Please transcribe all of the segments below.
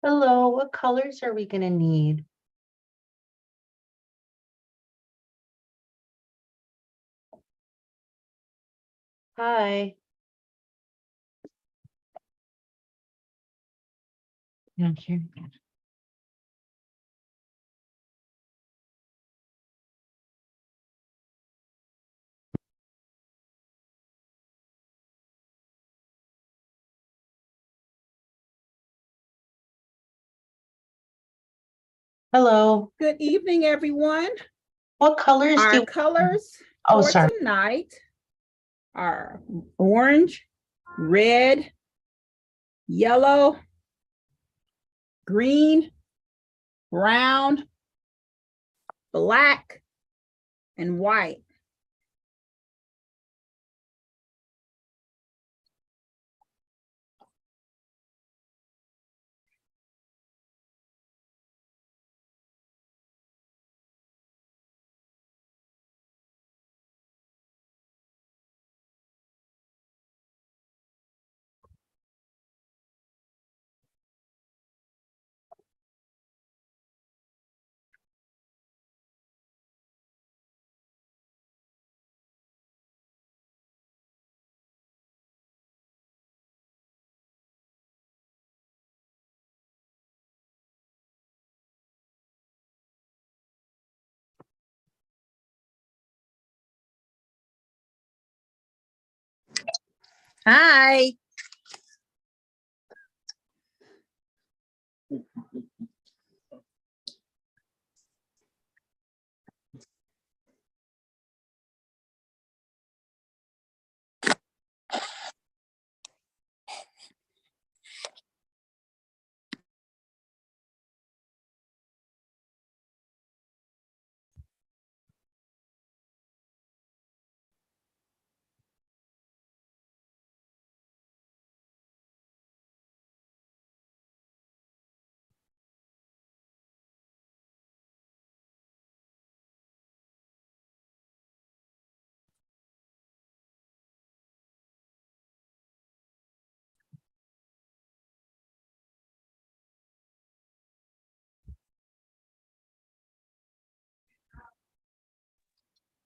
Hello, what colors are we gonna need? Hi. Thank you. Hello. Good evening, everyone. What colors Our do? colors Oh, for sorry. tonight are orange, red, yellow, green, brown, black, and white. Hi.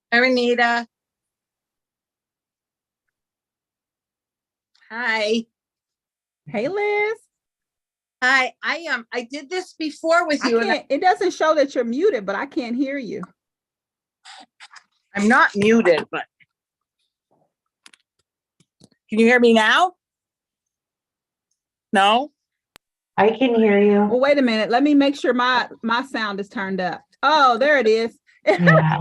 Hi, Renita. Hi. Hey, Liz. Hi. I did this before with you, and It doesn't show that you're muted, but I can't hear you. I'm not muted, but can you hear me now? No? I can hear Well, you. wait a minute. Let me make sure my sound is turned up. Oh, there it is. Yeah.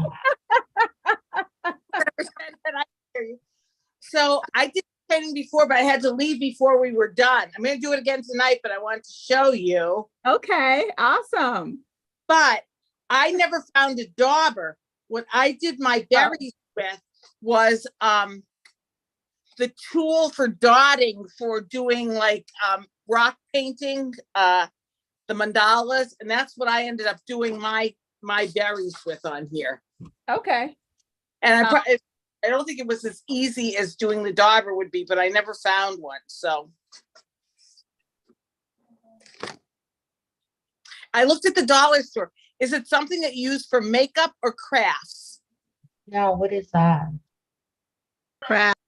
I hear you. So I did training before, but I had to leave before we were done. I'm going to do it again tonight, but I wanted to show you. Okay, awesome. But I never found a dauber. What I did my berries with was the tool for dotting, for doing like rock painting, the mandalas, and that's what I ended up doing my berries with on here. Okay. And I don't think it was as easy as doing the dauber would be, but I never found one. So I looked at the dollar store. Is it something that you use for makeup or crafts? No, what is that? Craft.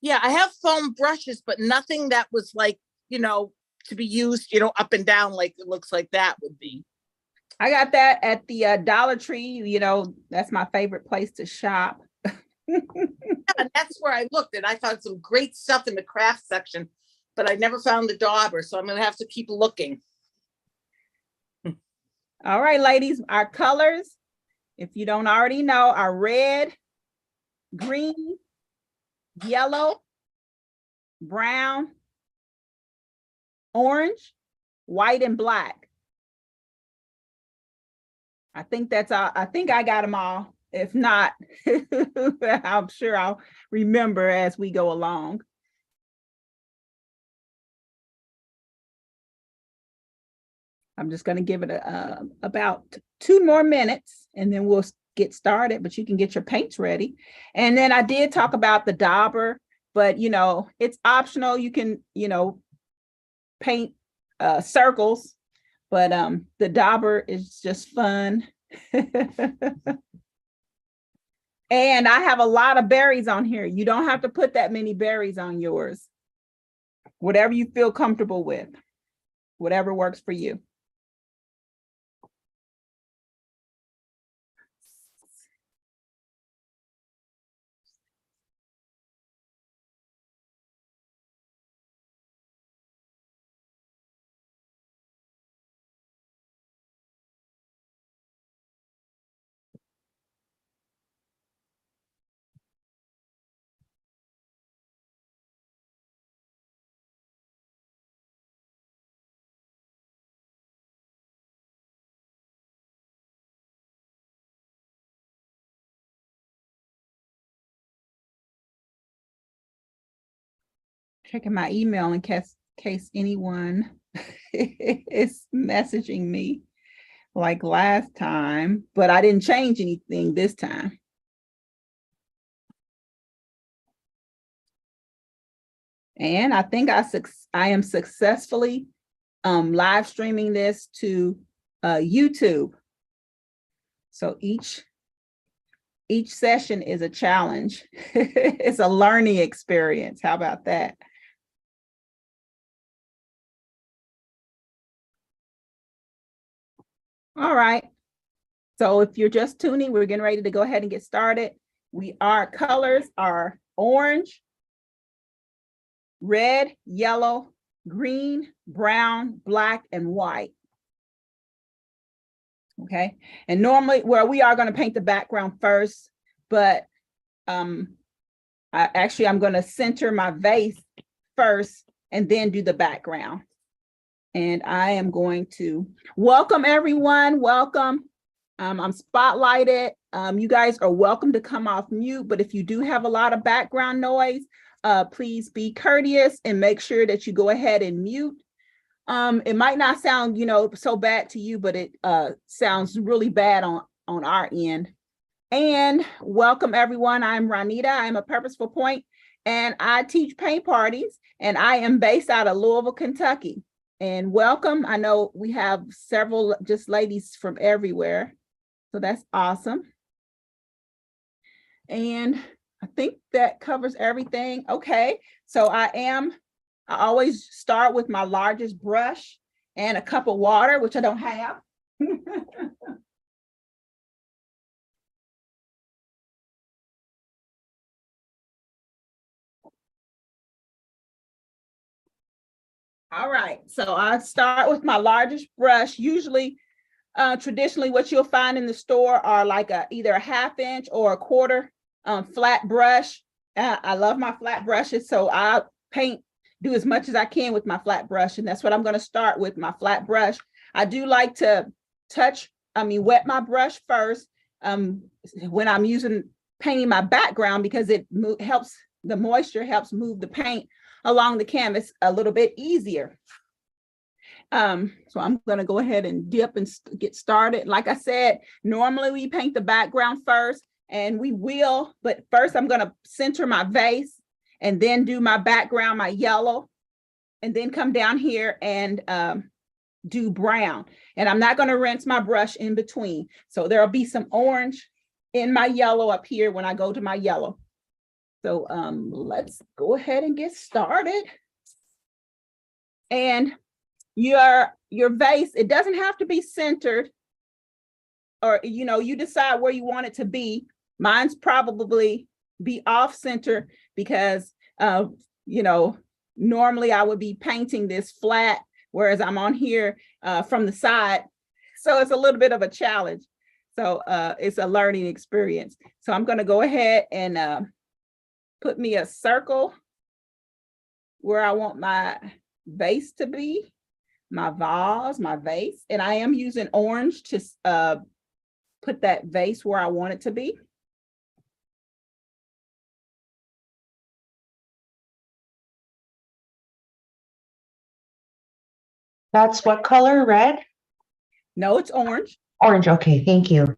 Yeah, I have foam brushes, but nothing that was like, to be used, up and down like it looks like that would be. I got that at the Dollar Tree. That's my favorite place to shop. Yeah, and that's where I looked, and I found some great stuff in the craft section, but I never found the dauber, so I'm going to have to keep looking. All right, ladies, our colors, if you don't already know, are red, green, yellow, brown, orange, white, and black. I think that's all. I think I got them all. If not, I'm sure I'll remember as we go along. I'm just going to give it about 2 more minutes and then we'll get started, but you can get your paints ready. And then I did talk about the dauber, but it's optional. You can, paint circles, but the dauber is just fun. And I have a lot of berries on here. You don't have to put that many berries on yours. Whatever you feel comfortable with, whatever works for you. Checking my email in case anyone is messaging me like last time, but I didn't change anything this time. And I think I am successfully live streaming this to YouTube. So each session is a challenge. It's a learning experience. How about that? All right. So if you're just tuning, we're getting ready to go ahead and get started. Our colors are orange, red, yellow, green, brown, black, and white. Okay. And normally, well, we are going to paint the background first, but I'm going to center my vase first and then do the background. And I am going to welcome everyone. Welcome. I'm spotlighted. You guys are welcome to come off mute, but if you do have a lot of background noise, please be courteous and make sure that you go ahead and mute. It might not sound, so bad to you, but it sounds really bad on our end. And welcome everyone. I'm Ronita. I'm a Purposeful Point, and I teach paint parties, and I am based out of Louisville, Kentucky. And welcome. I know we have several just ladies from everywhere, so that's awesome. And I think that covers everything. Okay, so I always start with my largest brush and a cup of water, which I don't have. All right, so I start with my largest brush. Usually, traditionally, what you'll find in the store are like either a 1/2 inch or a 1/4 flat brush. I love my flat brushes, so I do as much as I can with my flat brush, and that's what I'm going to start with, my flat brush. I do like to wet my brush first when I'm painting my background, because it helps, the moisture helps move the paint along the canvas a little bit easier. So I'm going to go ahead and dip and get started. Like I said, normally we paint the background first, and we will, but first I'm going to center my vase and then do my background, my yellow, and then come down here and do brown. And I'm not going to rinse my brush in between. So there'll be some orange in my yellow up here when I go to my yellow. So let's go ahead and get started. And your vase, it doesn't have to be centered, or you decide where you want it to be. Mine's probably be off center because normally I would be painting this flat, whereas I'm on here from the side. So it's a little bit of a challenge. So it's a learning experience. So I'm going to go ahead and put me a circle where I want my vase to be, my vase. And I am using orange to put that vase where I want it to be. That's what color? Red? No, it's orange. Orange. Okay, thank you.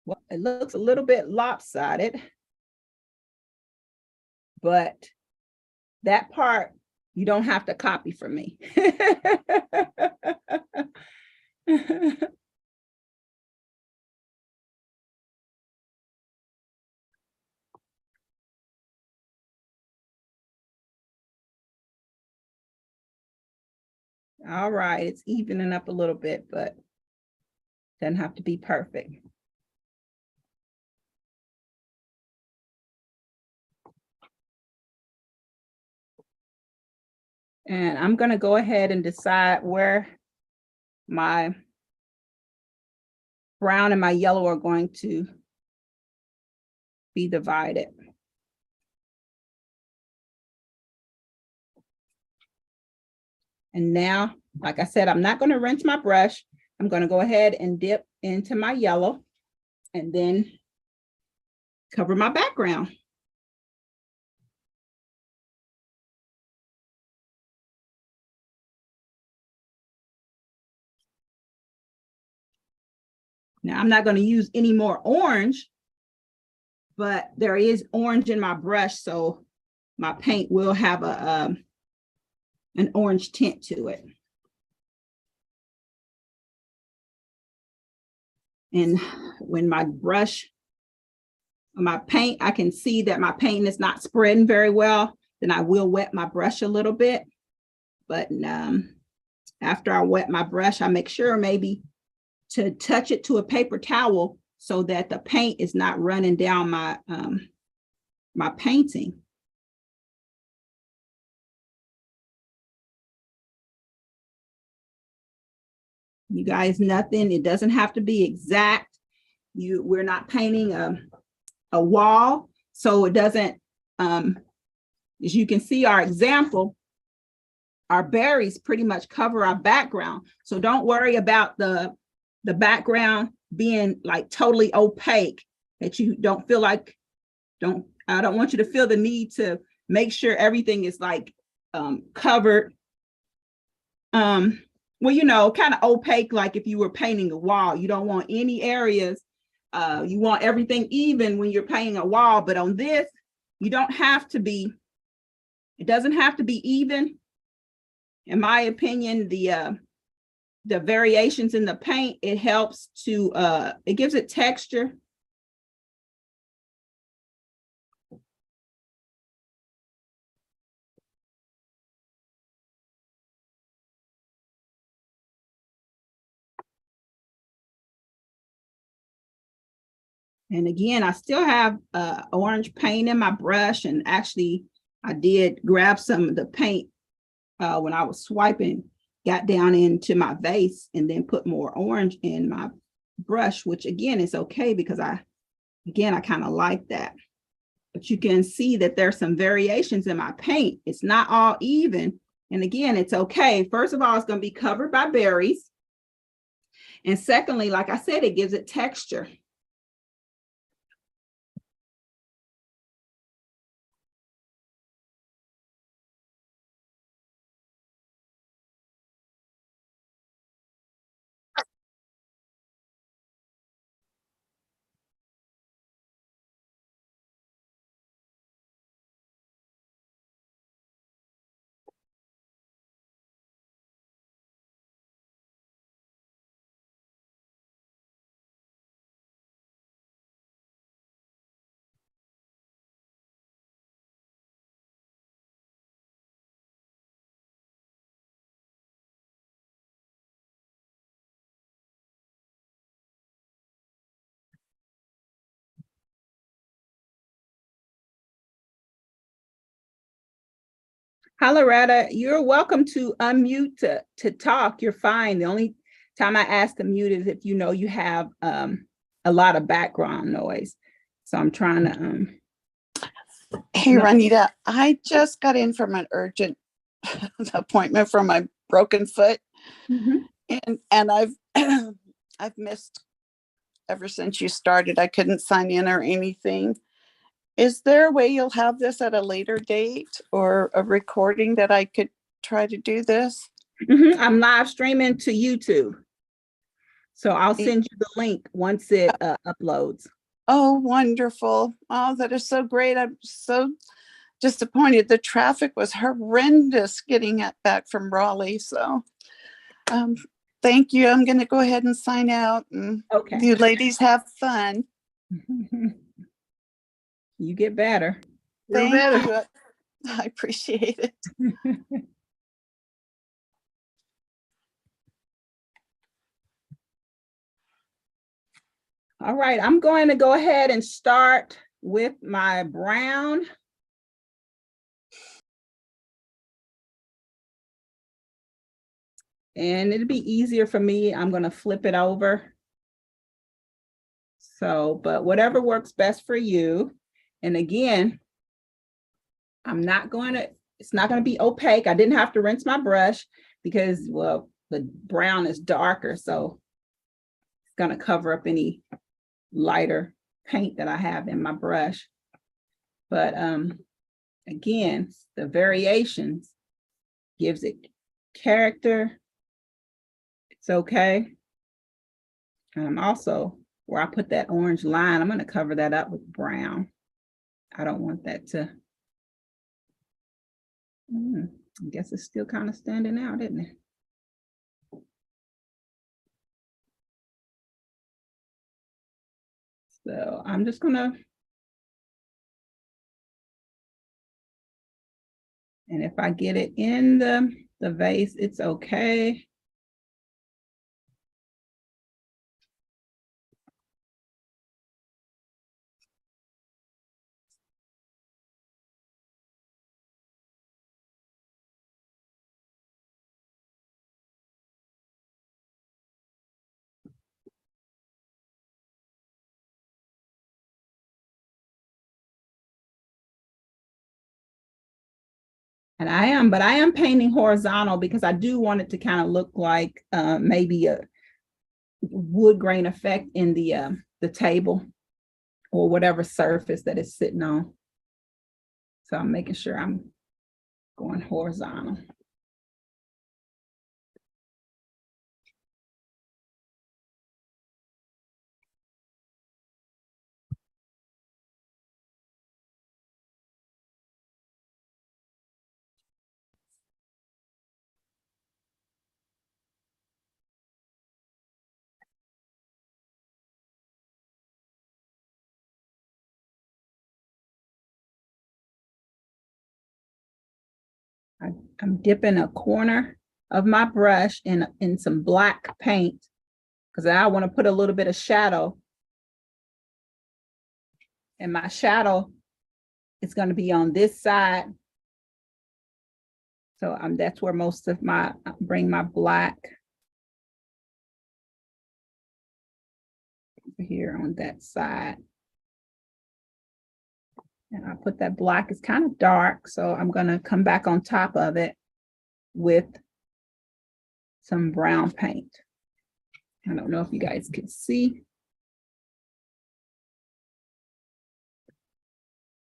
Well, it looks a little bit lopsided, but that part you don't have to copy from me. All right, it's evening up a little bit, but doesn't have to be perfect. And I'm going to go ahead and decide where my brown and my yellow are going to be divided. And now, like I said, I'm not going to rinse my brush. I'm going to go ahead and dip into my yellow and then cover my background. Now, I'm not going to use any more orange, but there is orange in my brush, so my paint will have an orange tint to it. And when my brush, my paint, I can see that my paint is not spreading very well, then I will wet my brush a little bit. But after I wet my brush, I make sure maybe to touch it to a paper towel so that the paint is not running down my my painting. You guys, nothing, it doesn't have to be exact. We're not painting a wall, so it doesn't, as you can see our example, our berries pretty much cover our background. So don't worry about the background being like totally opaque, that you don't feel like, I don't want you to feel the need to make sure everything is like covered. Well, you know, kind of opaque, like if you were painting a wall, you don't want any areas. You want everything even when you're painting a wall, but on this, you don't have to be, it doesn't have to be even. In my opinion, the variations in the paint, it helps to, it gives it texture. And again, I still have orange paint in my brush, and actually I did grab some of the paint when I was swiping, got down into my vase and then put more orange in my brush, which again is okay because I kind of like that. But you can see that there's some variations in my paint. It's not all even. And again, it's okay. First of all, it's going to be covered by berries. And secondly, like I said, it gives it texture. Hi, Loretta, you're welcome to unmute to talk. You're fine. The only time I ask to mute is if you know you have a lot of background noise. So I'm trying to. Hey, Ronita, I just got in from an urgent appointment for my broken foot. And I've I've missed ever since you started. I couldn't sign in or anything. Is there a way you'll have this at a later date or a recording that I could try to do this? I'm live streaming to YouTube. So I'll send you the link once it uploads. Oh, wonderful. Oh, that is so great. I'm so disappointed. The traffic was horrendous getting back from Raleigh. So thank you. I'm going to go ahead and sign out, and Okay. you ladies have fun. You get better. Thank you. I appreciate it. All right, I'm going to go ahead and start with my brown. And it'll be easier for me. I'm going to flip it over. So, but whatever works best for you. And again, it's not going to be opaque. I didn't have to rinse my brush because, well, the brown is darker. So it's going to cover up any lighter paint that I have in my brush. But again, the variations gives it character. It's okay. And I'm also, where I put that orange line, I'm going to cover that up with brown. I don't want that to, I guess it's still kind of standing out, isn't it? So I'm just going to, and if I get it in the vase, it's okay. And I am painting horizontal because I do want it to kind of look like maybe a wood grain effect in the table or whatever surface that it's sitting on. So I'm making sure I'm going horizontal. I'm dipping a corner of my brush in some black paint because I want to put a little bit of shadow. And my shadow is going to be on this side. So that's where most of I bring my black over here on that side. And I put that black, it's kind of dark, so I'm going to come back on top of it with some brown paint. I don't know if you guys can see.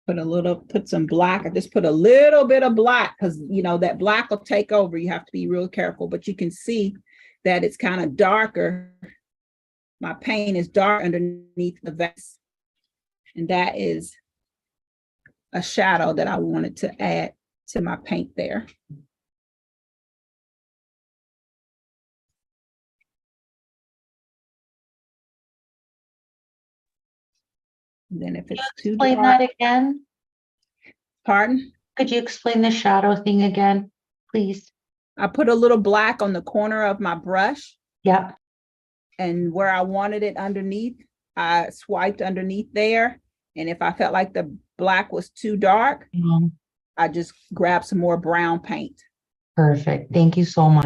Put some black. I just put a little bit of black because, you know, that black will take over. You have to be real careful, but you can see that it's kind of darker. My paint is dark underneath the vest. And that is a shadow that I wanted to add to my paint there. And then if it's too Explain dark, that again. pardon? Could you explain the shadow thing again, please? I put a little black on the corner of my brush. Yeah. And where I wanted it underneath, I swiped underneath there. And if I felt like the black was too dark, I just grabbed some more brown paint. Perfect. Thank you so much.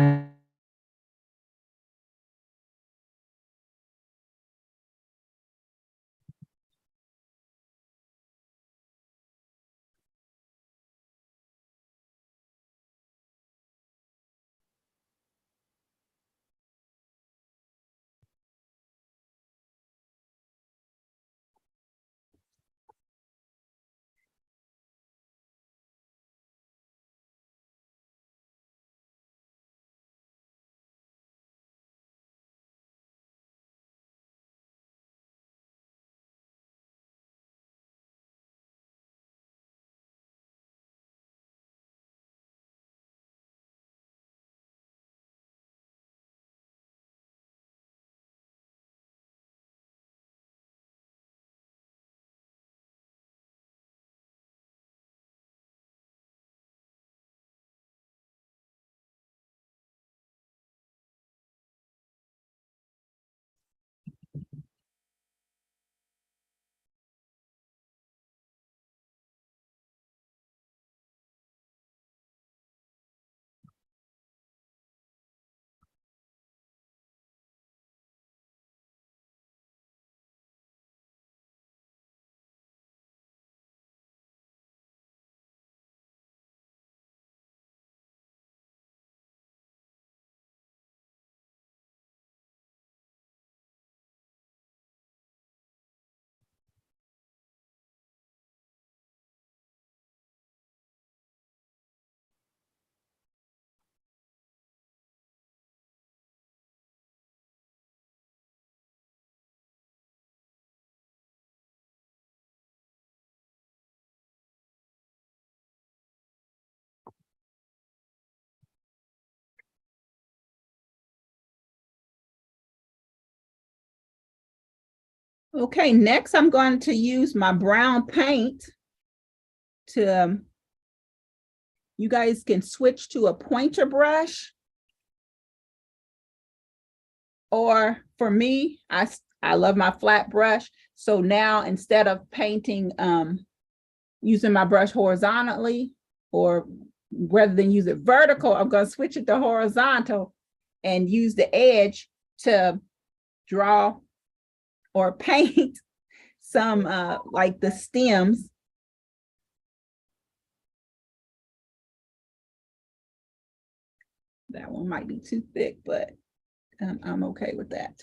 Okay, next I'm going to use my brown paint to, you guys can switch to a pointer brush. Or for me, I love my flat brush. So now instead of painting, using my brush horizontally, or rather than use it vertical, I'm going to switch it to horizontal and use the edge to draw or paint some like the stems. That one might be too thick, but I'm okay with that.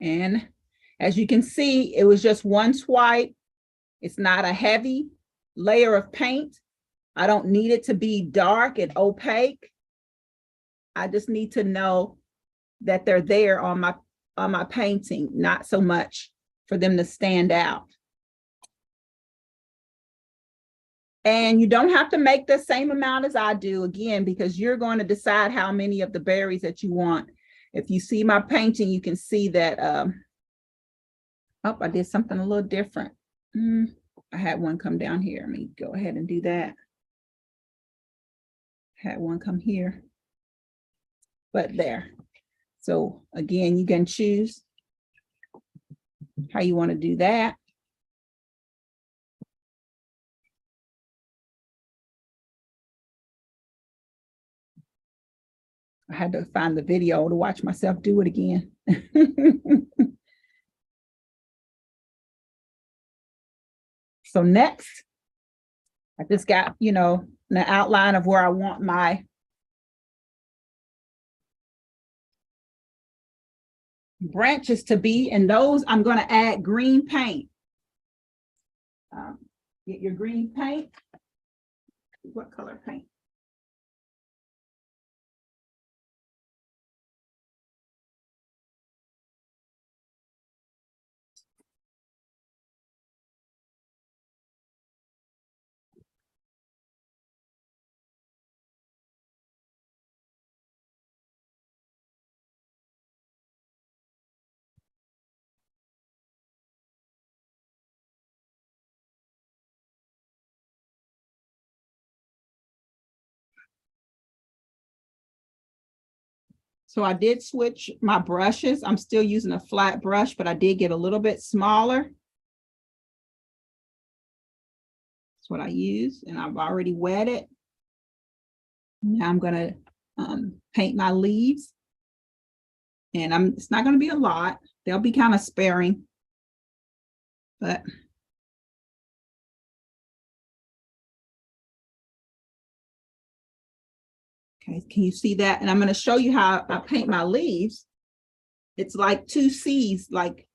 And as you can see, it was just one swipe. It's not a heavy layer of paint. I don't need it to be dark and opaque. I just need to know that they're there on my painting, not so much for them to stand out. And you don't have to make the same amount as I do, again, because you're going to decide how many of the berries that you want. If you see my painting, you can see that, oh, I did something a little different. I had one come down here. Let me go ahead and do that. Had one come here, but there. So again, you can choose how you want to do that. I had to find the video to watch myself do it again. So next, I just got, you know, the outline of where I want my branches to be, and those I'm going to add green paint. Get your green paint. What color paint? So I did switch my brushes. I'm still using a flat brush, but I did get a little bit smaller. That's what I use, and I've already wet it. Now I'm going to paint my leaves, and it's not going to be a lot. They'll be kind of sparing, but okay, can you see that? And I'm going to show you how I paint my leaves. It's like two C's, like,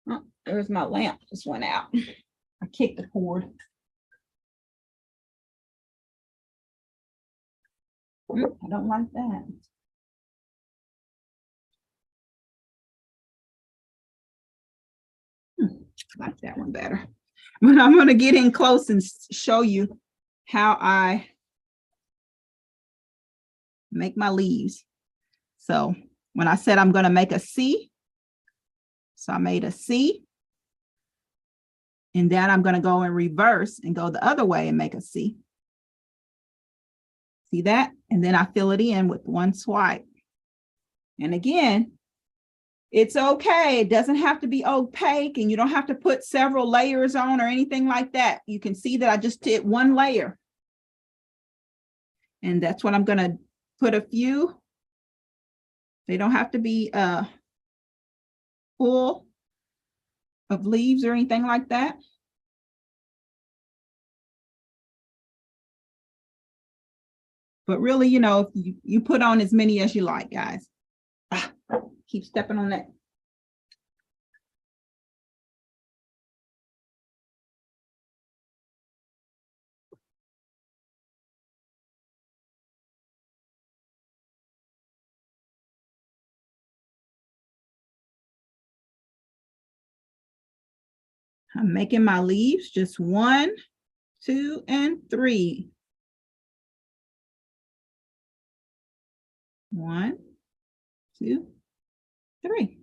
oh, there's my lamp, just went out. I kicked the cord. I don't like that. I like that one better. But I'm going to get in close and show you how I make my leaves. So when I said I'm going to make a C, so I made a C. And then I'm going to go in reverse and go the other way and make a C. See that? And then I fill it in with one swipe. And again, it's okay. It doesn't have to be opaque, and you don't have to put several layers on or anything like that. You can see that I just did one layer. And that's what I'm going to put a few. They don't have to be full of leaves or anything like that. But really, you know, you put on as many as you like, guys. Keep stepping on that. I'm making my leaves just 1, 2, and 3. 1, 2, 3.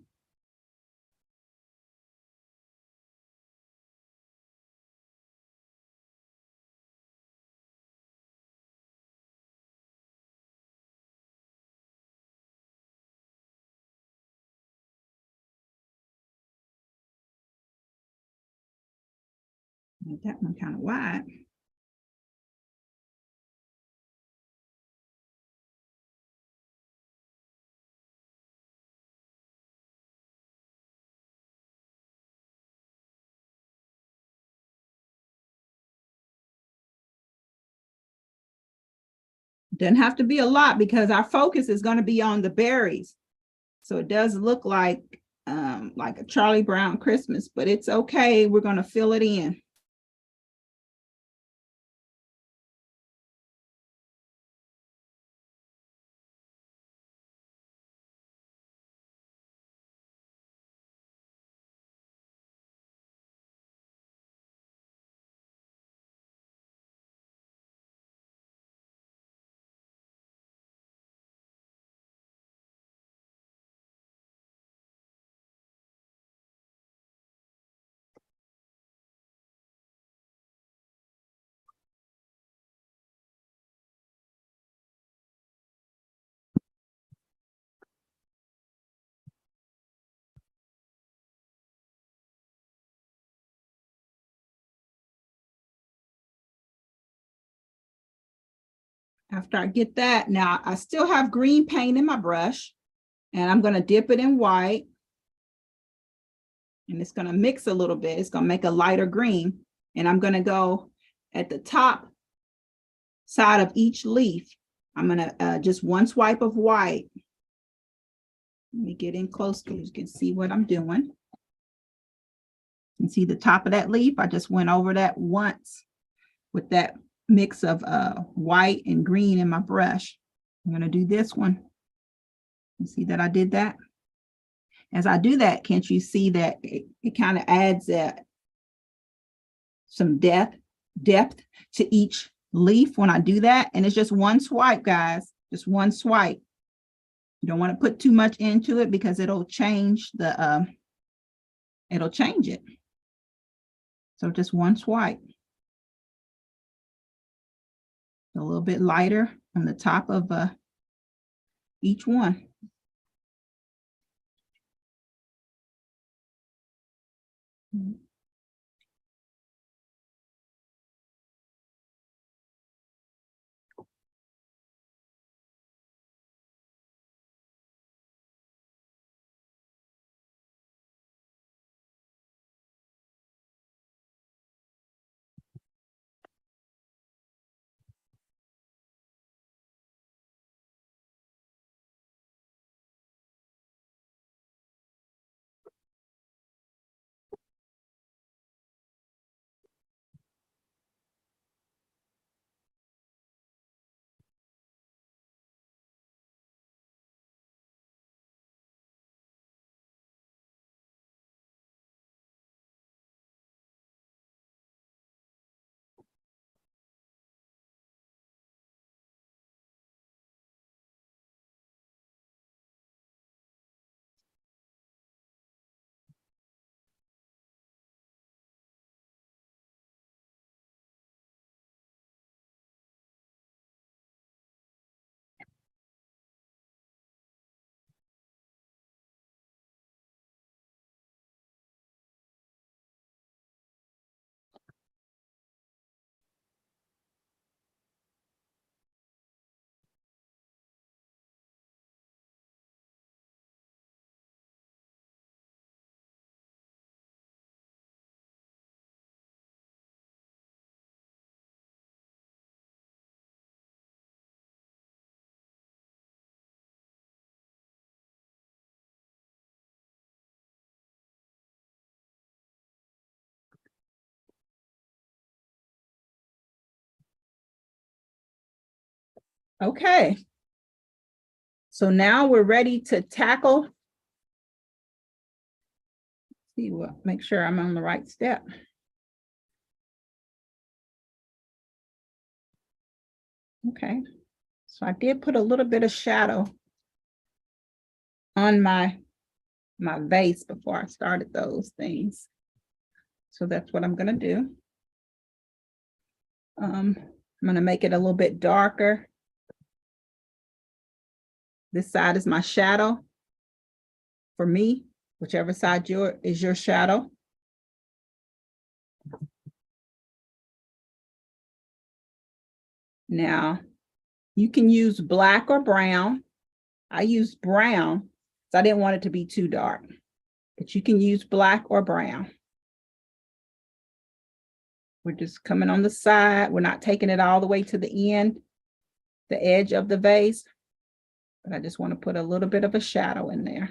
Make that one kind of wide. Doesn't have to be a lot because our focus is going to be on the berries. So it does look like a Charlie Brown Christmas, but it's okay. We're going to fill it in. After I get that, now I still have green paint in my brush, and I'm going to dip it in white. And it's going to mix a little bit. It's going to make a lighter green. And I'm going to go at the top side of each leaf. I'm going to just one swipe of white. Let me get in close so you can see what I'm doing. You can see the top of that leaf. I just went over that once with that mix of white and green in my brush. I'm going to do this one. You see that I did that? As I do that, can't you see that it kind of adds some depth to each leaf when I do that? And it's just one swipe, guys, just one swipe. You don't want to put too much into it because it'll change it'll change it. So just one swipe. A little bit lighter on the top of each one. Okay. So now we're ready to tackle See what, make sure I'm on the right step. Okay, so I did put a little bit of shadow on my vase before I started those things. So that's what I'm gonna do. I'm gonna make it a little bit darker. This side is my shadow for me, whichever side is your shadow. Now, you can use black or brown. I used brown, so I didn't want it to be too dark, but you can use black or brown. We're just coming on the side. We're not taking it all the way to the end, the edge of the vase, but I just want to put a little bit of a shadow in there.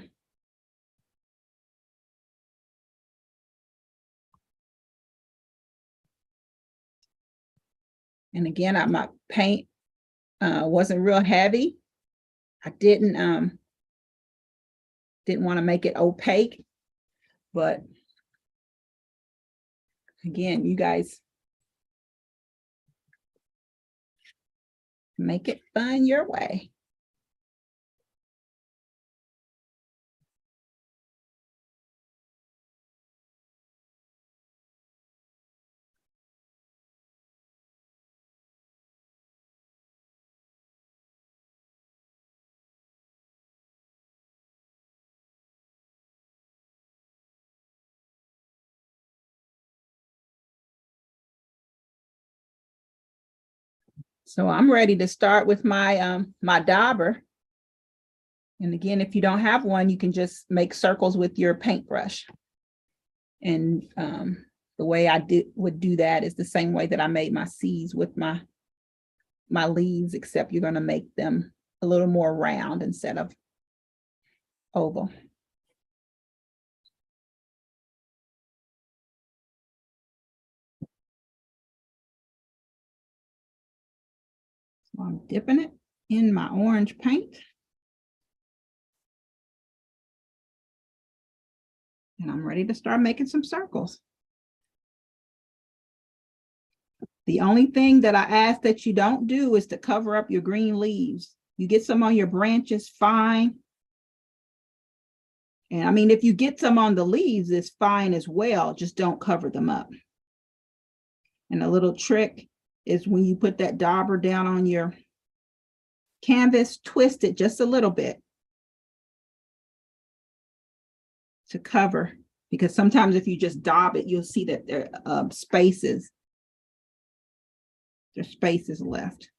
And again, my paint wasn't real heavy. I didn't want to make it opaque, but again, you guys make it fun your way. So I'm ready to start with my my dauber. And again, if you don't have one, you can just make circles with your paintbrush. And the way I would do that is the same way that I made my seeds with my leaves, except you're going to make them a little more round instead of oval. So I'm dipping it in my orange paint. And I'm ready to start making some circles. The only thing that I ask that you don't do is to cover up your green leaves. You get some on your branches, fine. And I mean, if you get some on the leaves, it's fine as well. Just don't cover them up. And a little trick is when you put that dauber down on your canvas, twist it just a little bit to cover, because sometimes if you just daub it, you'll see that there are spaces. There's spaces left.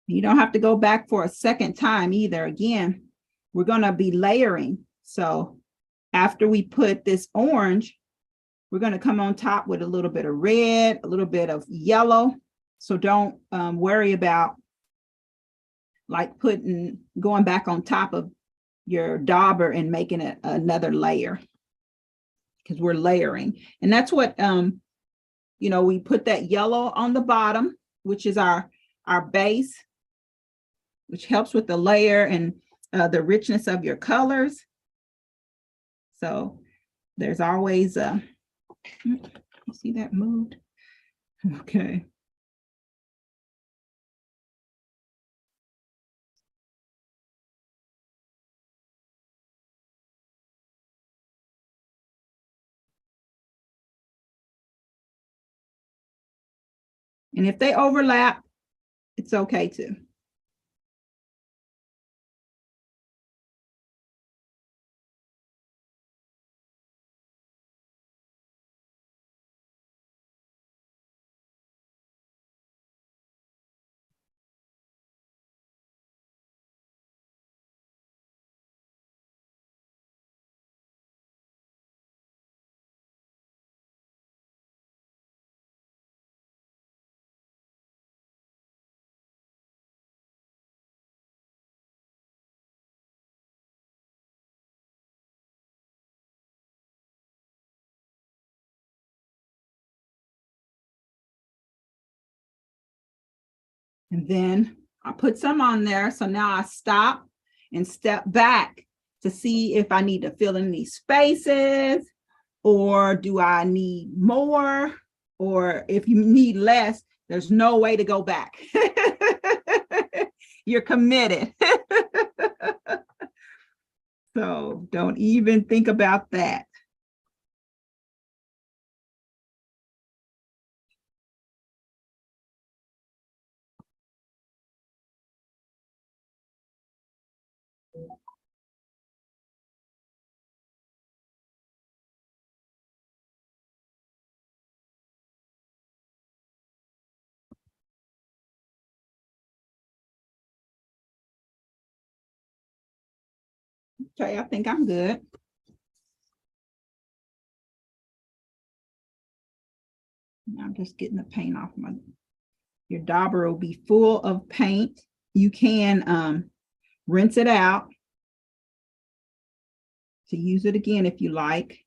You don't have to go back for a second time either. Again, we're going to be layering. So after we put this orange, we're going to come on top with a little bit of red, a little bit of yellow. So don't worry about like going back on top of your dauber and making it another layer, because we're layering. And that's what, you know, we put that yellow on the bottom, which is our base, which helps with the layer and the richness of your colors. So there's always you see that moved? Okay. And if they overlap, it's okay too. And then I put some on there. So now I stop and step back to see if I need to fill in these spaces, or do I need more? Or if you need less, there's no way to go back. You're committed. So don't even think about that. Okay, I think I'm good. I'm just getting the paint off my, your dauber will be full of paint. You can rinse it out to use it again if you like,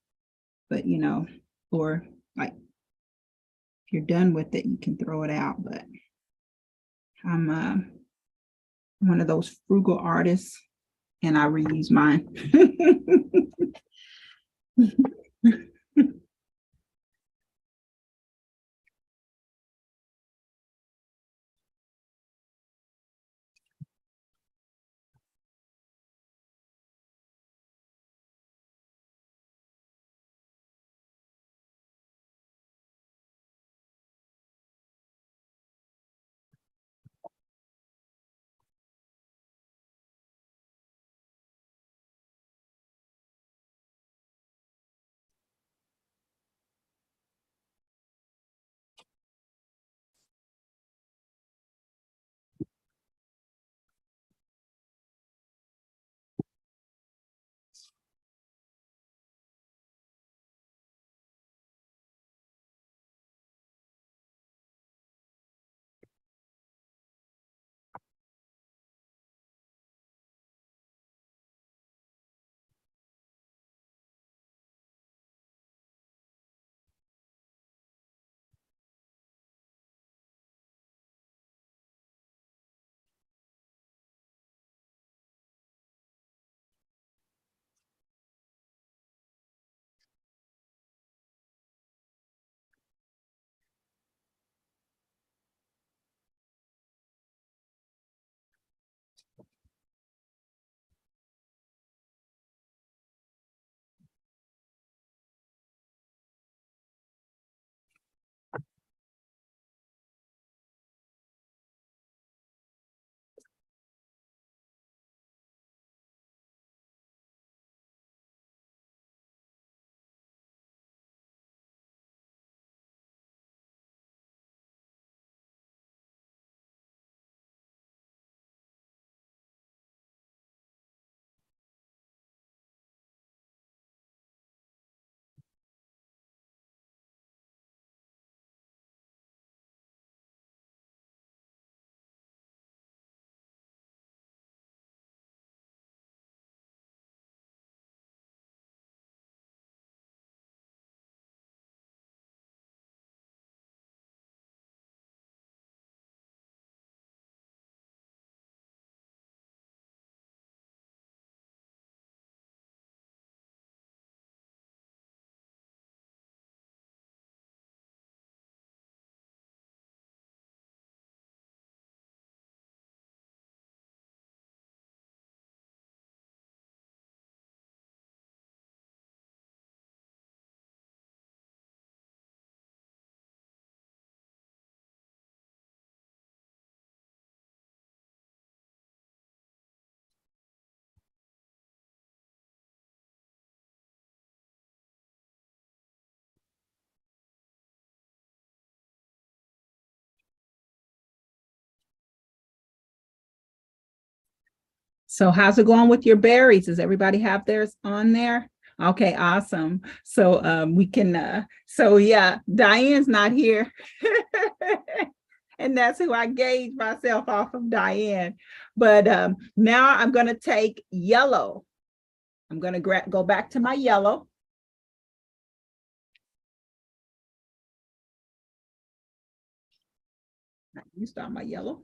but you know, or like if you're done with it, you can throw it out. But I'm one of those frugal artists and I reuse mine. So how's it going with your berries? Does everybody have theirs on there? Okay, awesome. So we can, so yeah, Diane's not here. And that's who I gauge myself off of, Diane. But now I'm gonna take yellow. I'm gonna go back to my yellow. I used all my yellow.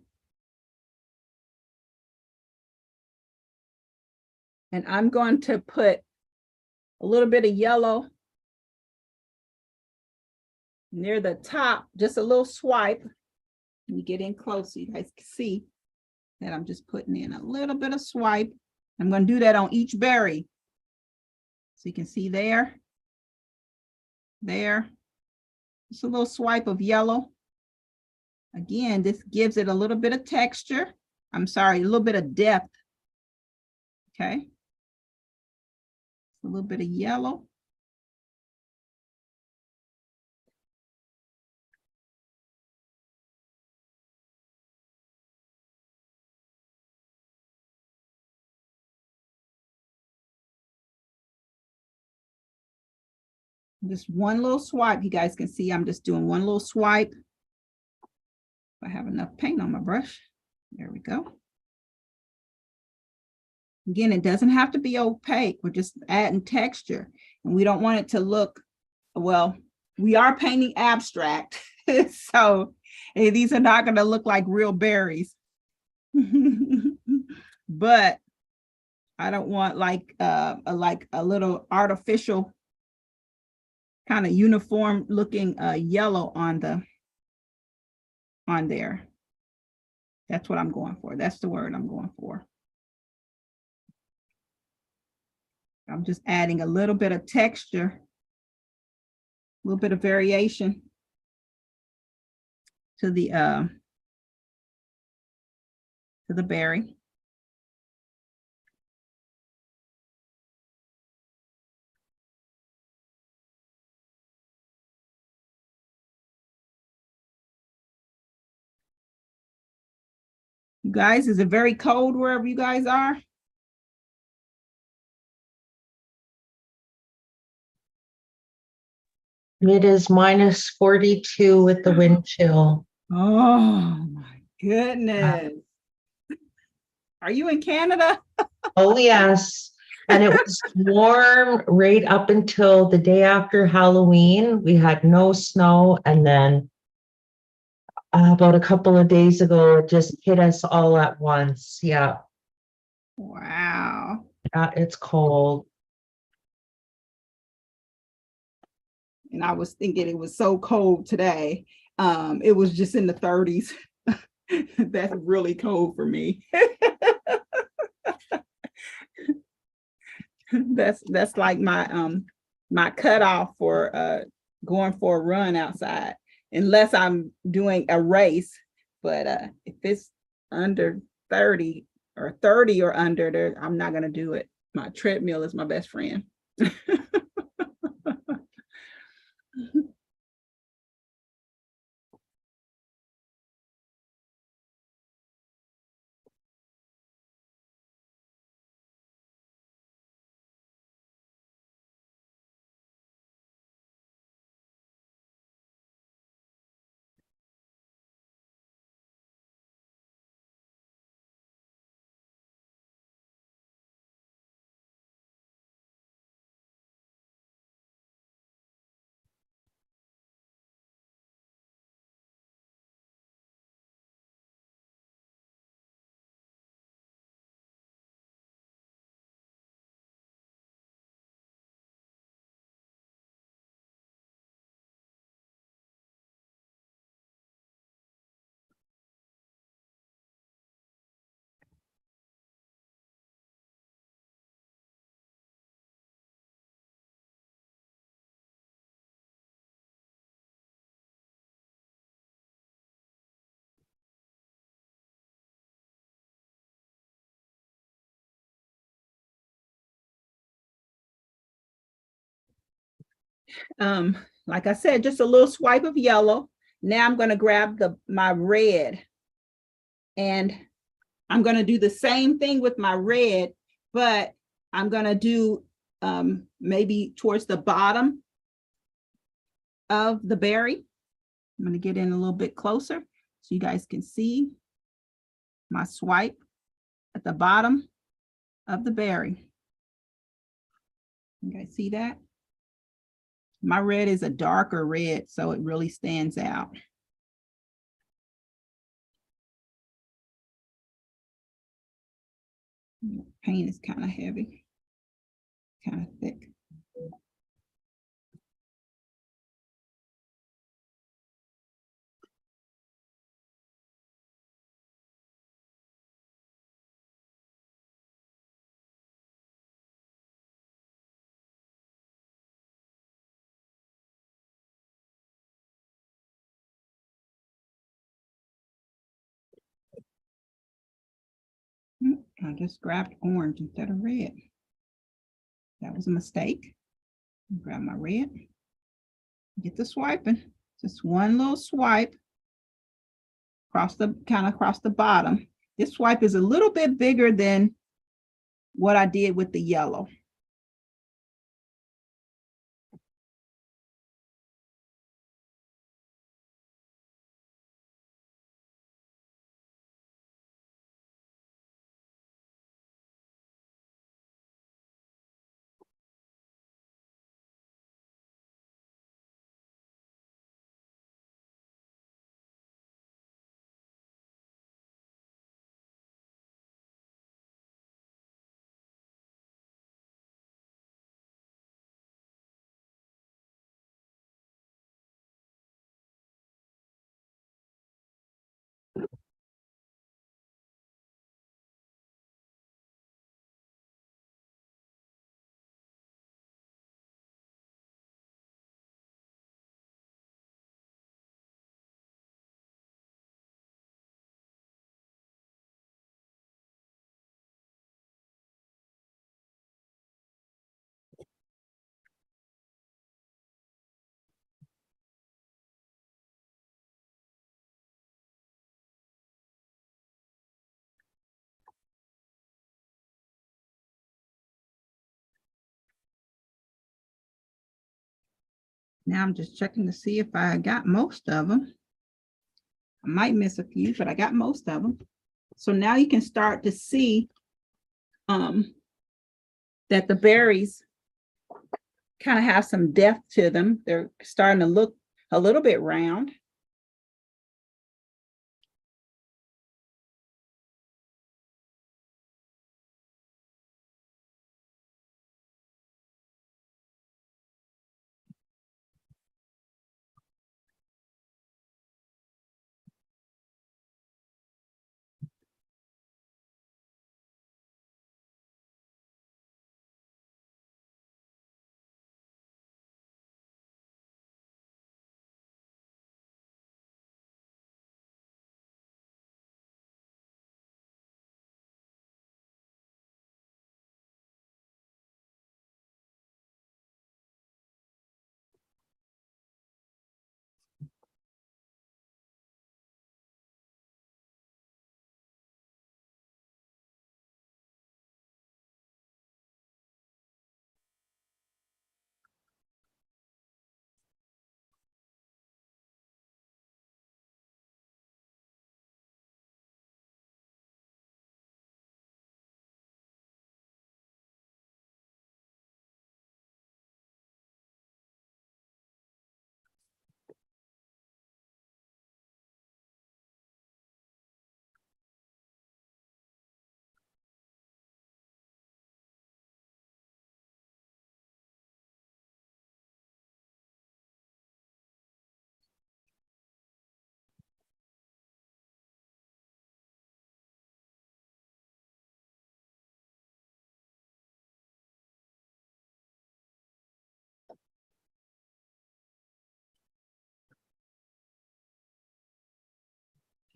And I'm going to put a little bit of yellow near the top, just a little swipe. When you get in close, so you guys can see that I'm just putting in a little bit of swipe. I'm going to do that on each berry. So you can see there, just a little swipe of yellow. Again, this gives it a little bit of texture. I'm sorry, a little bit of depth. Okay. A little bit of yellow. Just one little swipe. You guys can see I'm just doing one little swipe. If I have enough paint on my brush. There we go. Again, it doesn't have to be opaque. We're just adding texture. And we don't want it to look, well, we are painting abstract. So these are not going to look like real berries. But I don't want like a little artificial kind of uniform looking yellow on there. That's what I'm going for. That's the word I'm going for. I'm just adding a little bit of texture, a little bit of variation to the berry. You guys, is it very cold wherever you guys are? It is minus 42 with the wind chill. Oh my goodness. Are you in Canada? Oh, yes. And it was warm right up until the day after Halloween. We had no snow. And then about a couple of days ago, it just hit us all at once. Yeah. Wow. It's cold. And I was thinking it was so cold today. It was just in the 30s. That's really cold for me. That's like my my cutoff for going for a run outside, unless I'm doing a race. But if it's under 30 or 30 or under there, I'm not gonna do it. My treadmill is my best friend. Like I said, just a little swipe of yellow. Now I'm going to grab my red, and I'm going to do the same thing with my red, but I'm going to do maybe towards the bottom of the berry. I'm going to get in a little bit closer so you guys can see my swipe at the bottom of the berry. You guys see that? My red is a darker red, so it really stands out. paint is kind of heavy, kind of thick. I just grabbed orange instead of red. That was a mistake. Grab my red. Get the swiping. Just one little swipe across the across the bottom. This swipe is a little bit bigger than what I did with the yellow. Now I'm just checking to see if I got most of them. I might miss a few, but I got most of them. So now you can start to see that the berries kind of have some depth to them. They're starting to look a little bit round.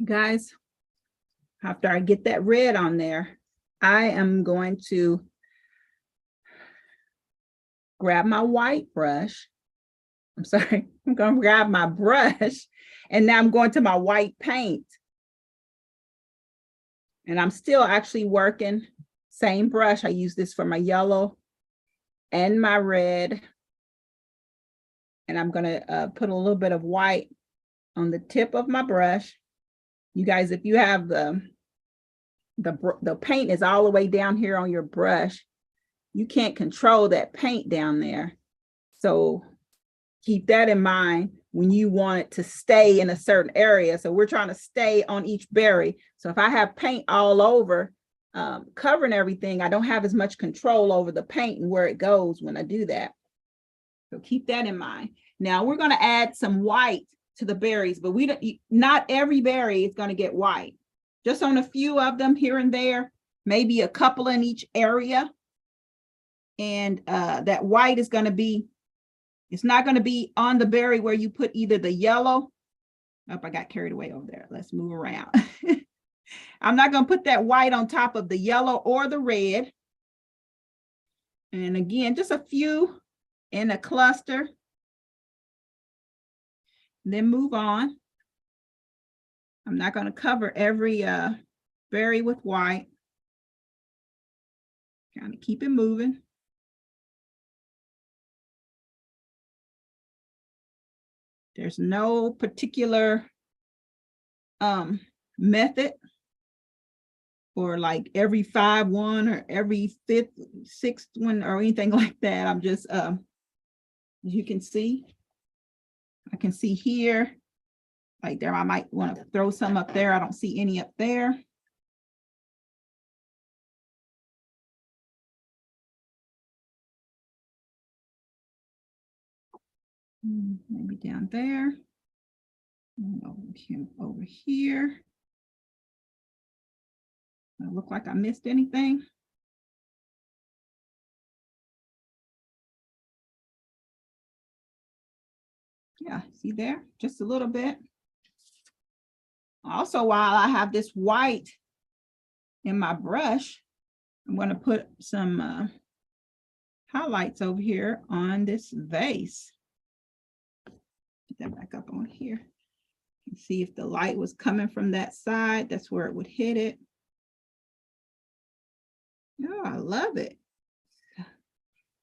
Guys, after I get that red on there, I am going to grab my white brush. I'm sorry, I'm going to grab my brush, and now I'm going to my white paint. And I'm still actually working, same brush. I use this for my yellow and my red. And I'm going to put a little bit of white on the tip of my brush. You guys, if you have the paint is all the way down here on your brush, you can't control that paint down there. So keep that in mind when you want it to stay in a certain area. So we're trying to stay on each berry. So if I have paint all over, covering everything, I don't have as much control over the paint and where it goes when I do that. So keep that in mind. Now we're going to add some white to the berries, but not every berry is going to get white. Just on a few of them here and there, maybe a couple in each area. And that white is going to be, it's not going to be on the berry where you put either the yellow. Oh, I got carried away over there. Let's move around. I'm not going to put that white on top of the yellow or the red. And again, just a few in a cluster. Then move on. I'm not going to cover every berry with white. Kind of keep it moving. There's no particular method or like every 5-1 or every 5th, 6th one or anything like that. I'm just, as you can see, I can see here, like there, I might want to throw some up there. I don't see any up there. Maybe down there. Over here. Does it look like I missed anything? Yeah, see there, just a little bit. Also, while I have this white in my brush, I'm going to put some highlights over here on this vase. Put that back up on here. And see if the light was coming from that side. That's where it would hit it. Oh, I love it.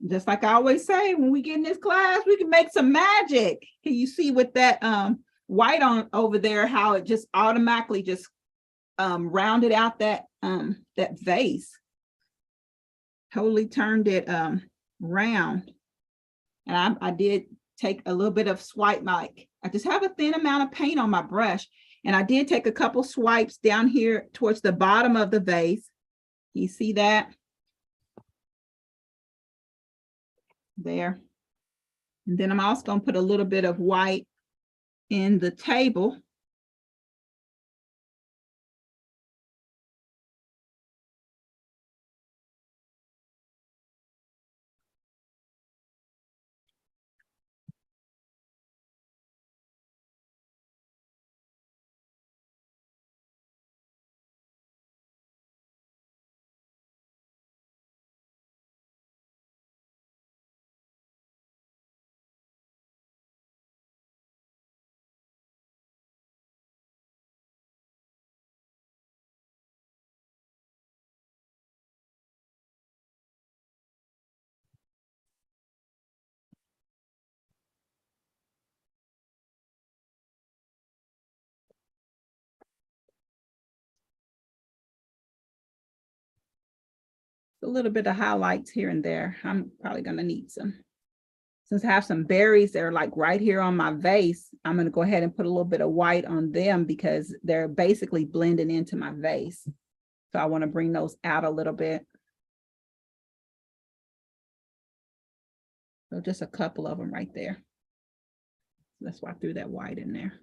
Just like I always say, when we get in this class, we can make some magic. Can you see with that white on over there, how it just automatically just rounded out that that vase. Totally turned it round. And I did take a little bit of swipe, like I just have a thin amount of paint on my brush. And I did take a couple swipes down here towards the bottom of the vase. You see that? There. And then I'm also going to put a little bit of white in the table. A little bit of highlights here and there. I'm probably going to need some. Since I have some berries that are like right here on my vase, I'm going to go ahead and put a little bit of white on them because they're basically blending into my vase. So I want to bring those out a little bit. So just a couple of them right there. That's why I threw that white in there.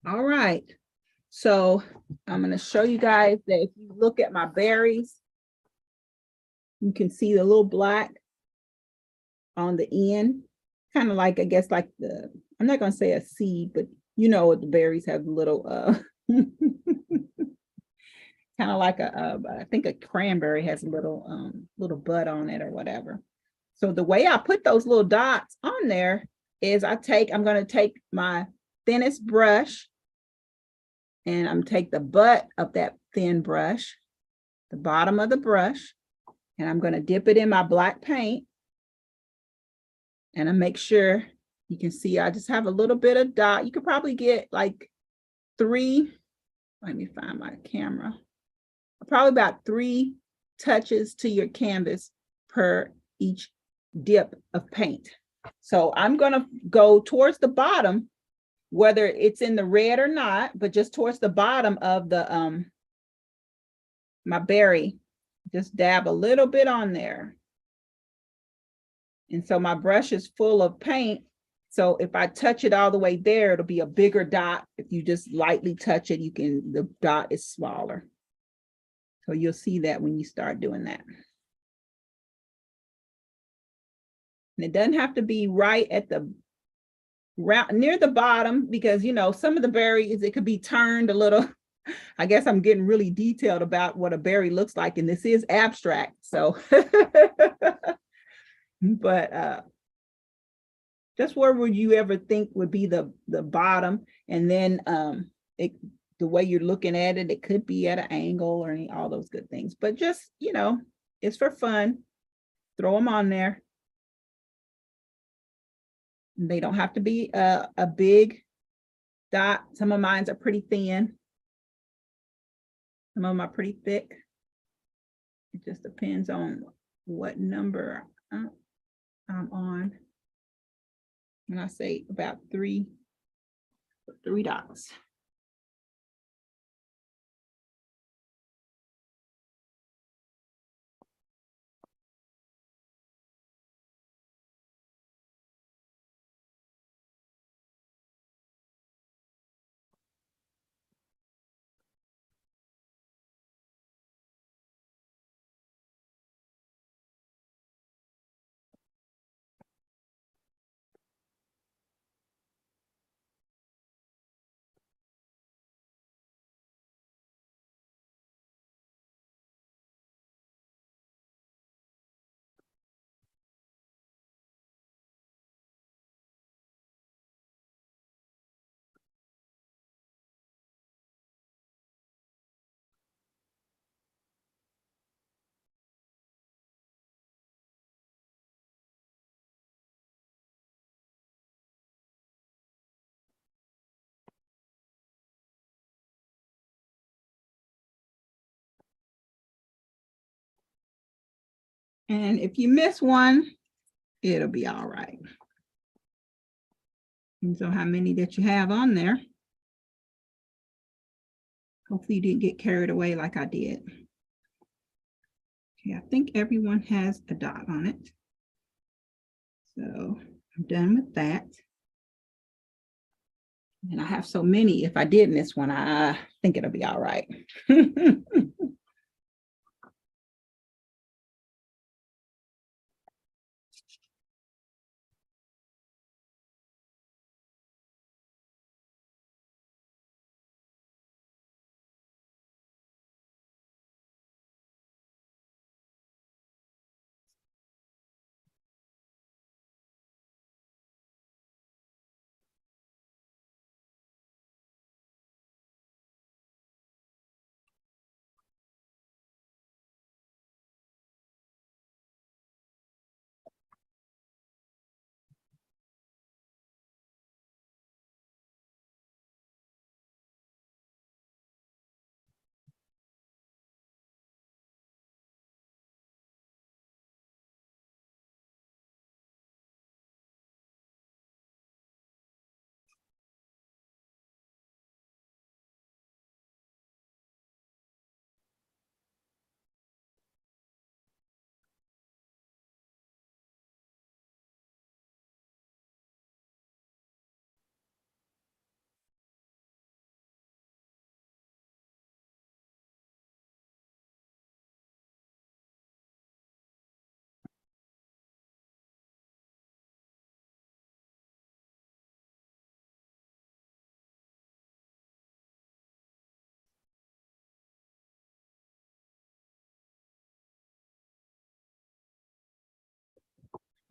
All right. So I'm going to show you guys that if you look at my berries, you can see the little black on the end, kind of like, I guess, like I'm not going to say a seed, but you know what the berries have little, kind of like I think a cranberry has a little bud on it or whatever. So the way I put those little dots on there is I'm going to take my thinnest brush, and I'm take the butt of that thin brush, the bottom of the brush, and I'm going to dip it in my black paint. And I make sure you can see I just have a little bit of dot. You could probably get like 3, let me find my camera, probably about 3 touches to your canvas per each dip of paint. So I'm going to go towards the bottom, whether it's in the red or not, but just towards the bottom of the my berry, just dab a little bit on there. And so my brush is full of paint. So if I touch it all the way there, it'll be a bigger dot. If you just lightly touch it, the dot is smaller. So you'll see that when you start doing that. And it doesn't have to be right at the near the bottom, because some of the berries, it could be turned a little. I guess I'm getting really detailed about what a berry looks like, and this is abstract. So, but just where would you ever think would be the bottom, and then the way you're looking at it, it could be at an angle or all those good things. But just it's for fun. Throw them on there. They don't have to be a big dot. Some of mine are pretty thin. Some of them are pretty thick. It just depends on what number I'm on. When I say about 3 dots. And if you miss one, it'll be all right. And so how many that you have on there. Hopefully you didn't get carried away like I did. Okay, I think everyone has a dot on it. So I'm done with that. And I have so many, if I did miss one, I think it'll be all right.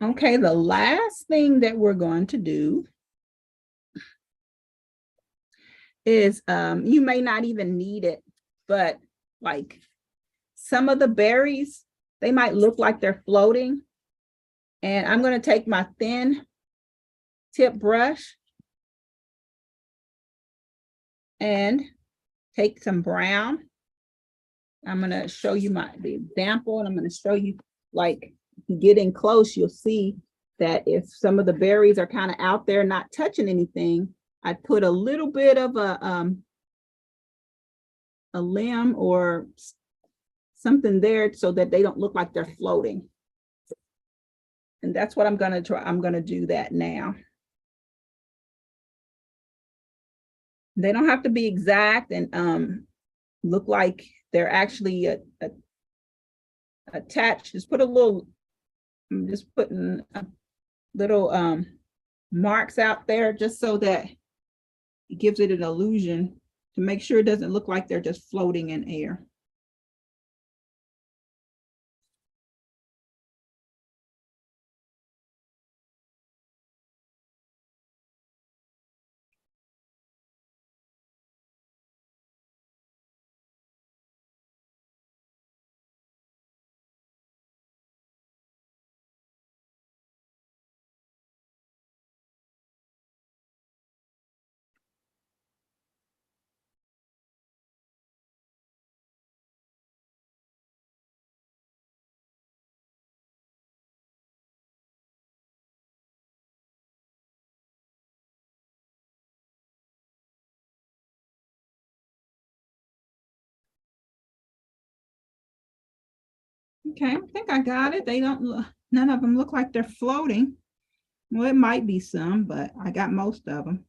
Okay, the last thing that we're going to do is, you may not even need it, but like some of the berries, they might look like they're floating. And I'm going to take my thin tip brush and take some brown. I'm going to show you the example, and I'm going to show you, like, getting close, you'll see that if some of the berries are kind of out there not touching anything, I put a little bit of a limb or something there so that they don't look like they're floating. And that's what I'm going to try. I'm going to do that now. They don't have to be exact and look like they're actually attached. Just put a little, I'm just putting a little marks out there just so that it gives it an illusion to make sure it doesn't look like they're just floating in air. Okay, I think I got it. They don't look, none of them look like they're floating. Well, it might be some, but I got most of them.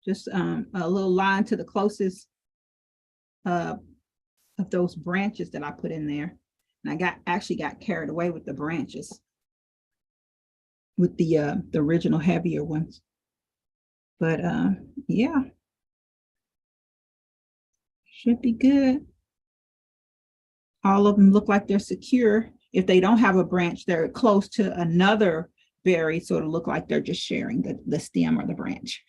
Just a little line to the closest of those branches that I put in there. And I actually got carried away with the branches, with the original heavier ones. But yeah, should be good. All of them look like they're secure. If they don't have a branch, they're close to another berry, so it'll look like they're just sharing the stem or the branch.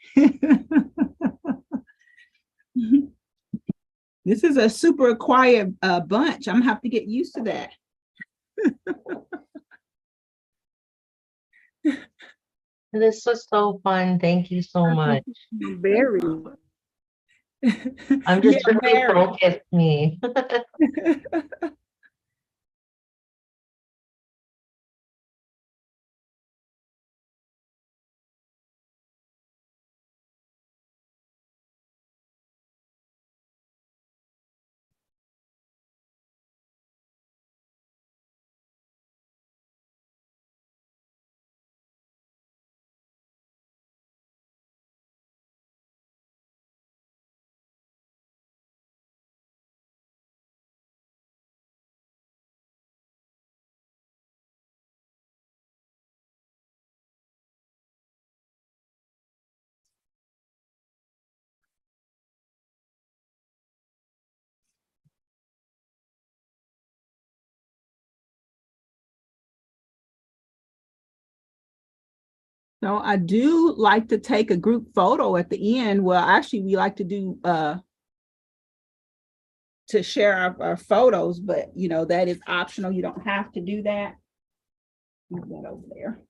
This is a super quiet bunch. I'm gonna have to get used to that. This was so fun. Thank you so much. Very. I'm just Yeah, really very. focused, me. So I do like to take a group photo at the end. Well, actually, we like to do to share our photos, but you know, that is optional. You don't have to do that. Move that over there.